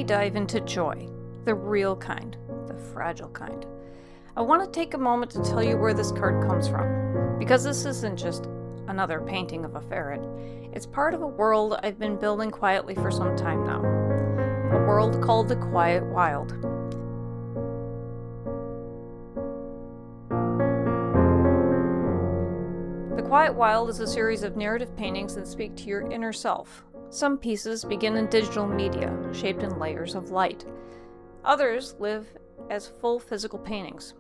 dive into joy, the real kind, the fragile kind, I want to take a moment to tell you where this card comes from, because this isn't just another painting of a ferret. It's part of a world I've been building quietly for some time now, a world called the Quiet Wild. The Quiet Wild is a series of narrative paintings that speak to your inner self. Some pieces begin in digital media, shaped in layers of light. Others live as full physical paintings,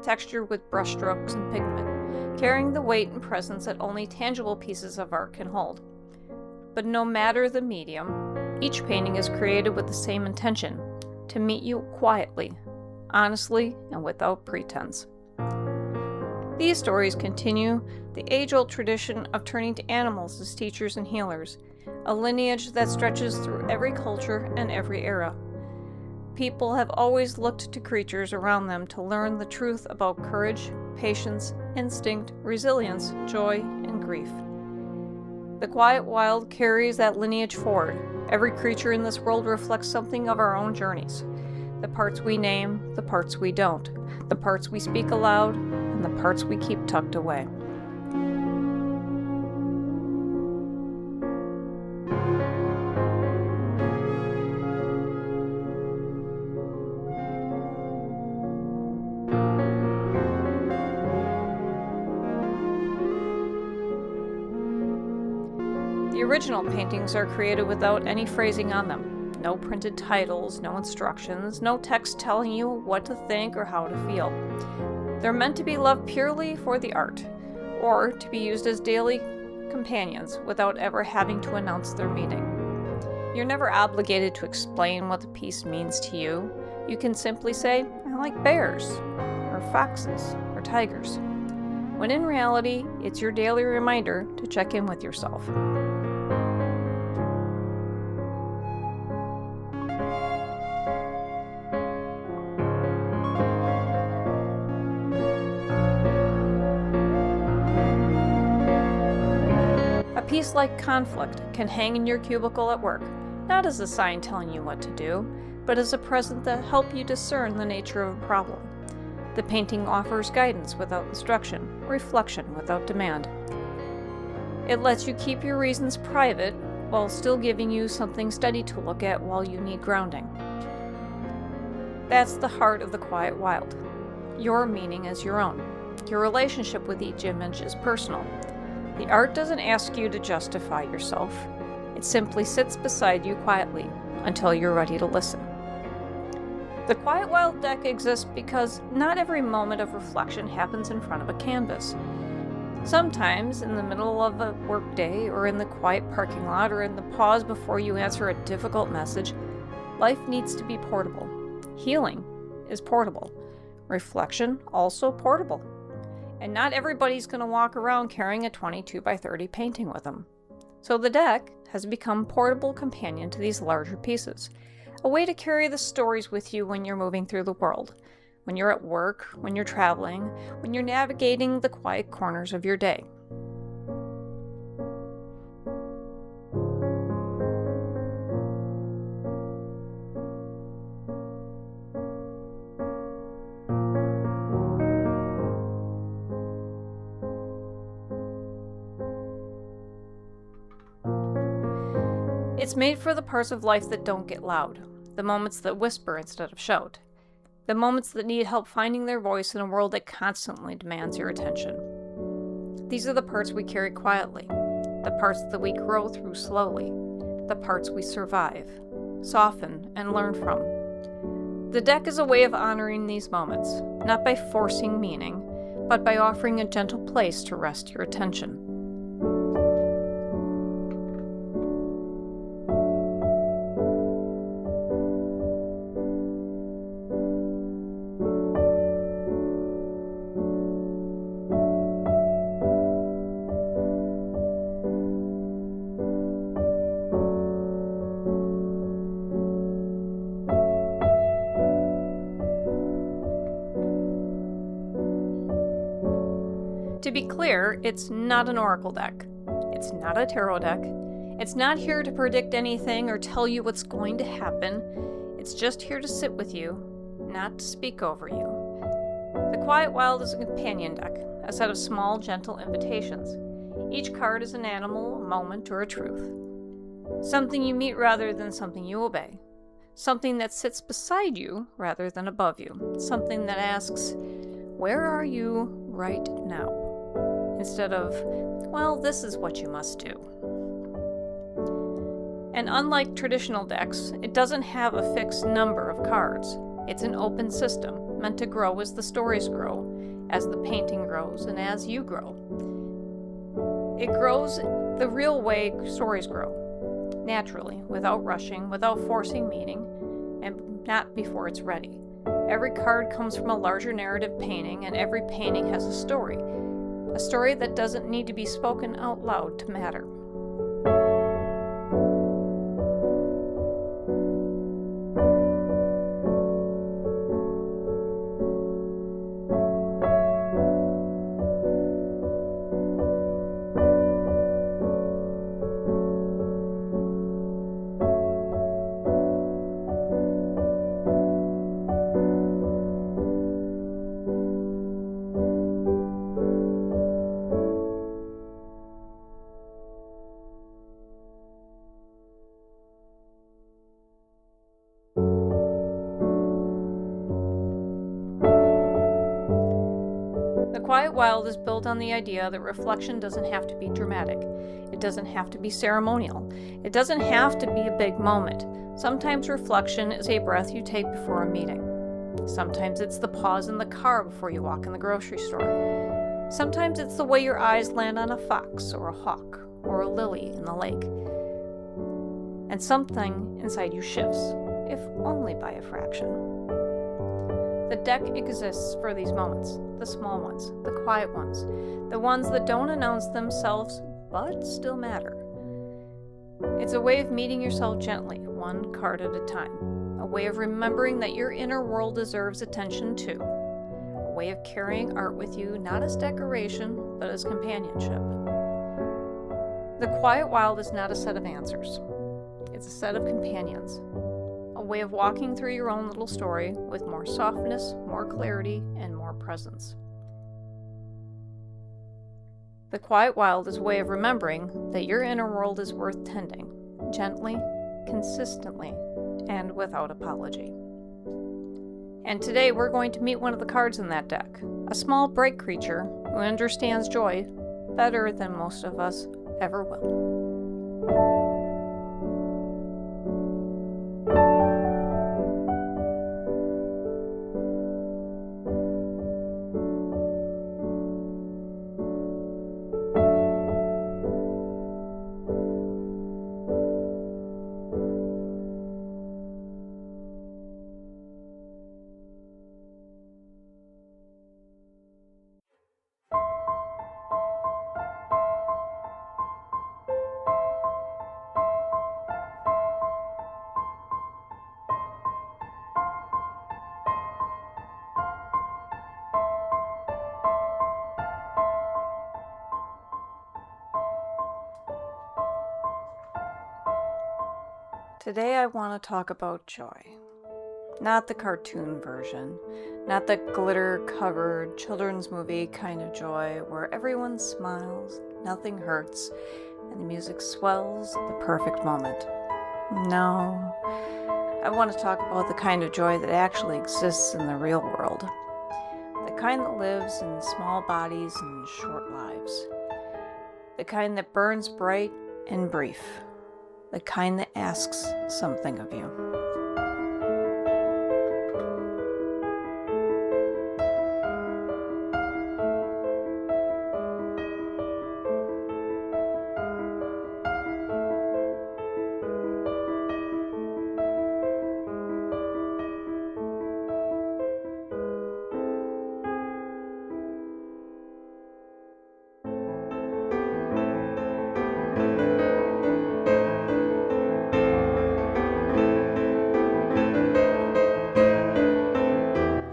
textured with brushstrokes and pigment, carrying the weight and presence that only tangible pieces of art can hold. But no matter the medium, each painting is created with the same intention: to meet you quietly, honestly, and without pretense. These stories continue the age-old tradition of turning to animals as teachers and healers, a lineage that stretches through every culture and every era. People have always looked to creatures around them to learn the truth about courage, patience, instinct, resilience, joy, and grief. The Quiet Wild carries that lineage forward. Every creature in this world reflects something of our own journeys. The parts we name, the parts we don't, the parts we speak aloud, and the parts we keep tucked away. The original paintings are created without any phrasing on them. No printed titles, no instructions, no text telling you what to think or how to feel. They're meant to be loved purely for the art, or to be used as daily companions without ever having to announce their meaning. You're never obligated to explain what the piece means to you. You can simply say, "I like bears," or foxes, or tigers, when in reality, it's your daily reminder to check in with yourself. A piece like conflict can hang in your cubicle at work, not as a sign telling you what to do, but as a present that helps you discern the nature of a problem. The painting offers guidance without instruction, reflection without demand. It lets you keep your reasons private while still giving you something steady to look at while you need grounding. That's the heart of the Quiet Wild. Your meaning is your own. Your relationship with each image is personal. The art doesn't ask you to justify yourself. It simply sits beside you quietly until you're ready to listen. The Quiet Wild deck exists because not every moment of reflection happens in front of a canvas. Sometimes, in the middle of a workday, or in the quiet parking lot, or in the pause before you answer a difficult message, life needs to be portable. Healing is portable. Reflection also portable. And not everybody's going to walk around carrying a 22 by 30 painting with them. So the deck has become a portable companion to these larger pieces, a way to carry the stories with you when you're moving through the world, when you're at work, when you're traveling, when you're navigating the quiet corners of your day. It's made for the parts of life that don't get loud, the moments that whisper instead of shout, the moments that need help finding their voice in a world that constantly demands your attention. These are the parts we carry quietly, the parts that we grow through slowly, the parts we survive, soften, and learn from. The deck is a way of honoring these moments, not by forcing meaning, but by offering a gentle place to rest your attention. To be clear, it's not an oracle deck. It's not a tarot deck. It's not here to predict anything or tell you what's going to happen. It's just here to sit with you, not to speak over you. The Quiet Wild is a companion deck, a set of small, gentle invitations. Each card is an animal, a moment, or a truth. Something you meet rather than something you obey. Something that sits beside you rather than above you. Something that asks, where are you right now? Instead of, well, this is what you must do. And unlike traditional decks, it doesn't have a fixed number of cards. It's an open system, meant to grow as the stories grow, as the painting grows, and as you grow. It grows the real way stories grow, naturally, without rushing, without forcing meaning, and not before it's ready. Every card comes from a larger narrative painting, and every painting has a story that doesn't need to be spoken out loud to matter. The Quiet Wild is built on the idea that reflection doesn't have to be dramatic. It doesn't have to be ceremonial. It doesn't have to be a big moment. Sometimes reflection is a breath you take before a meeting. Sometimes it's the pause in the car before you walk in the grocery store. Sometimes it's the way your eyes land on a fox or a hawk or a lily in the lake. And something inside you shifts, if only by a fraction. The deck exists for these moments, the small ones, the quiet ones, the ones that don't announce themselves but still matter. It's a way of meeting yourself gently, one card at a time, a way of remembering that your inner world deserves attention too, a way of carrying art with you not as decoration but as companionship. The Quiet Wild is not a set of answers, it's a set of companions. A way of walking through your own little story with more softness, more clarity, and more presence. The Quiet Wild is a way of remembering that your inner world is worth tending, gently, consistently, and without apology. And today we're going to meet one of the cards in that deck, a small bright creature who understands joy better than most of us ever will. Today I want to talk about joy. Not the cartoon version, not the glitter-covered children's movie kind of joy where everyone smiles, nothing hurts, and the music swells at the perfect moment. No, I want to talk about the kind of joy that actually exists in the real world. The kind that lives in small bodies and short lives. The kind that burns bright and brief. The kind that asks something of you.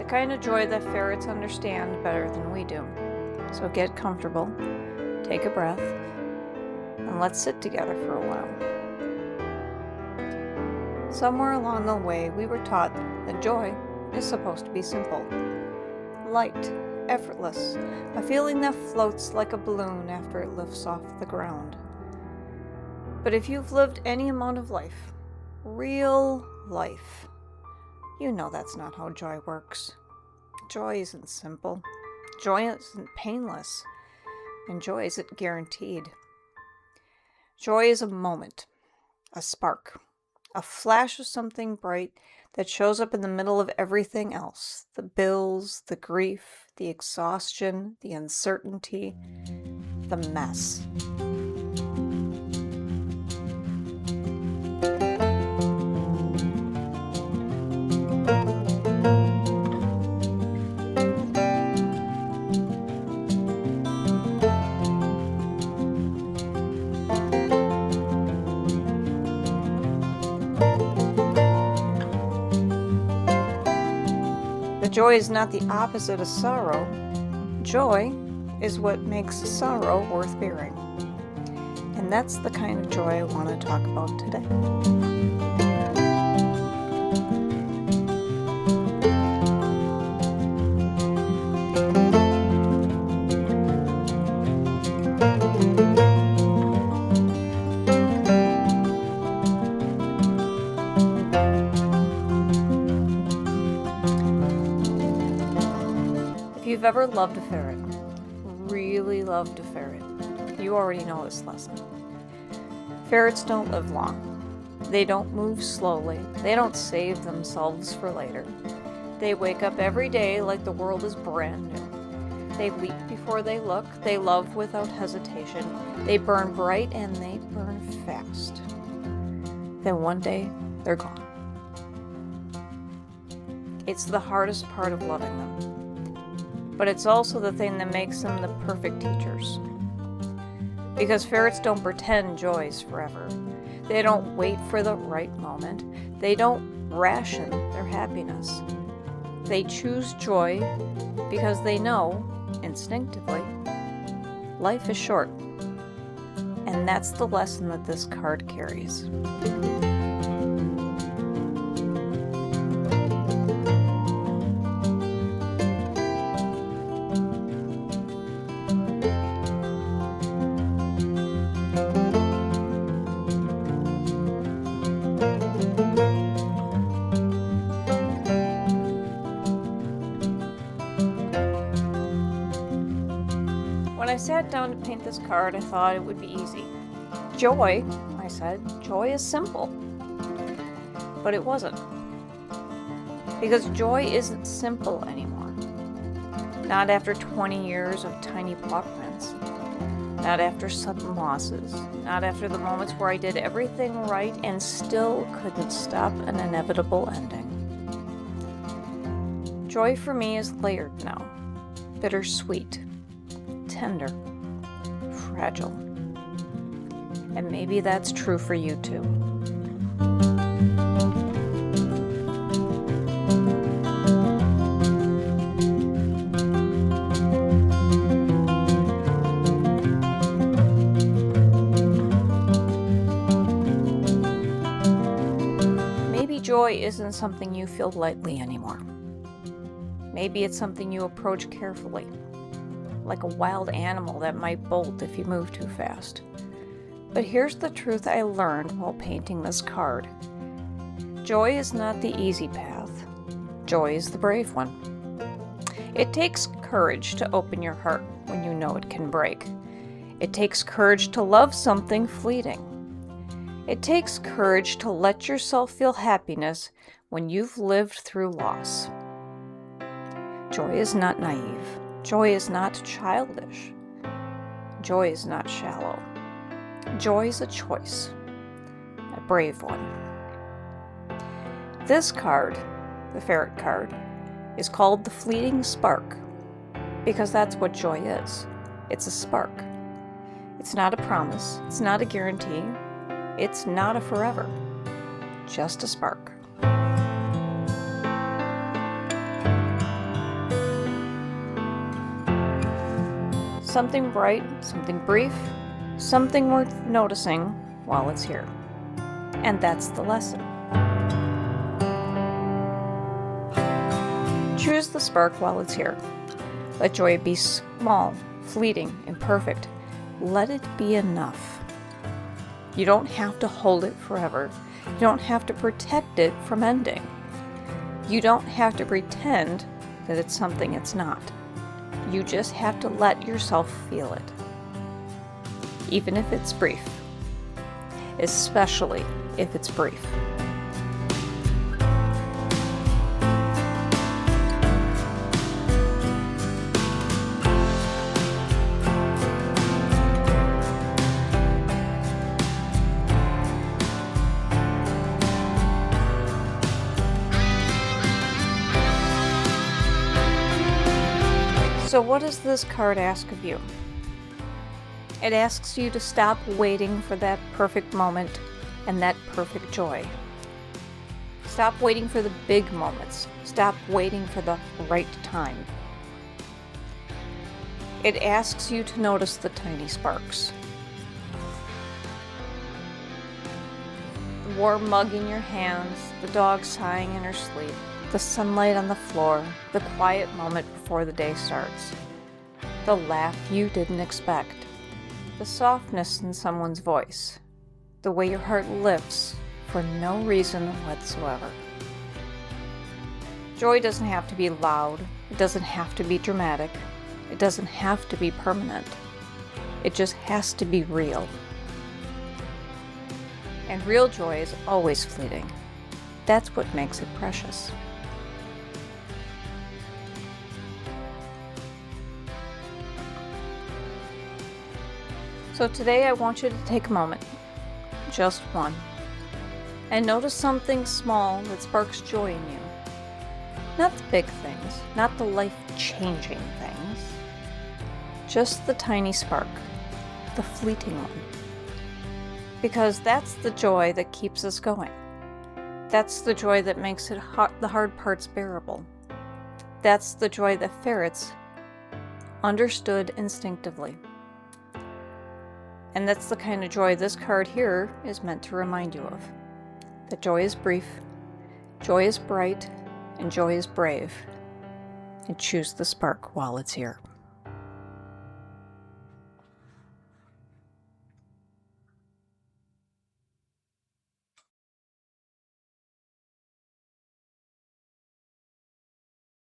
Kind of joy that ferrets understand better than we do. So get comfortable, take a breath, and let's sit together for a while. Somewhere along the way, we were taught that joy is supposed to be simple, light, effortless, a feeling that floats like a balloon after it lifts off the ground. But if you've lived any amount of life, real life, you know that's not how joy works. Joy isn't simple. Joy isn't painless. And joy isn't guaranteed. Joy is a moment, a spark, a flash of something bright that shows up in the middle of everything else. The bills, the grief, the exhaustion, the uncertainty, the mess. Joy is not the opposite of sorrow. Joy is what makes sorrow worth bearing. And that's the kind of joy I want to talk about today. If you've ever loved a ferret, really loved a ferret, you already know this lesson. Ferrets don't live long. They don't move slowly. They don't save themselves for later. They wake up every day like the world is brand new. They leap before they look. They love without hesitation. They burn bright and they burn fast. Then one day, they're gone. It's the hardest part of loving them. But it's also the thing that makes them the perfect teachers. Because ferrets don't pretend joy's forever. They don't wait for the right moment. They don't ration their happiness. They choose joy because they know, instinctively, life is short. And that's the lesson that this card carries. When I sat down to paint this card, I thought it would be easy. Joy, I said, joy is simple. But it wasn't. Because joy isn't simple anymore. Not after 20 years of tiny paw prints. Not after sudden losses. Not after the moments where I did everything right and still couldn't stop an inevitable ending. Joy for me is layered now. Bittersweet. Tender, fragile. And maybe that's true for you too. Maybe joy isn't something you feel lightly anymore. Maybe it's something you approach carefully, like a wild animal that might bolt if you move too fast. But here's the truth I learned while painting this card. Joy is not the easy path. Joy is the brave one. It takes courage to open your heart when you know it can break. It takes courage to love something fleeting. It takes courage to let yourself feel happiness when you've lived through loss. Joy is not naive. Joy is not childish. Joy is not shallow. Joy is a choice, a brave one. This card, the ferret card, is called the fleeting spark because that's what joy is. It's a spark. It's not a promise. It's not a guarantee. It's not a forever. Just a spark. Something bright, something brief, something worth noticing while it's here. And that's the lesson. Choose the spark while it's here. Let joy be small, fleeting, imperfect. Let it be enough. You don't have to hold it forever. You don't have to protect it from ending. You don't have to pretend that it's something it's not. You just have to let yourself feel it. Even if it's brief. Especially if it's brief. So what does this card ask of you? It asks you to stop waiting for that perfect moment and that perfect joy. Stop waiting for the big moments. Stop waiting for the right time. It asks you to notice the tiny sparks. The warm mug in your hands, the dog sighing in her sleep, the sunlight on the floor, the quiet moment before the day starts, the laugh you didn't expect, the softness in someone's voice, the way your heart lifts for no reason whatsoever. Joy doesn't have to be loud, it doesn't have to be dramatic, it doesn't have to be permanent. It just has to be real. And real joy is always fleeting. That's what makes it precious. So today I want you to take a moment, just one, and notice something small that sparks joy in you. Not the big things, not the life-changing things, just the tiny spark, the fleeting one. Because that's the joy that keeps us going. That's the joy that makes the hard parts bearable. That's the joy that ferrets understood instinctively. And that's the kind of joy this card here is meant to remind you of. That joy is brief, joy is bright, and joy is brave. And choose the spark while it's here.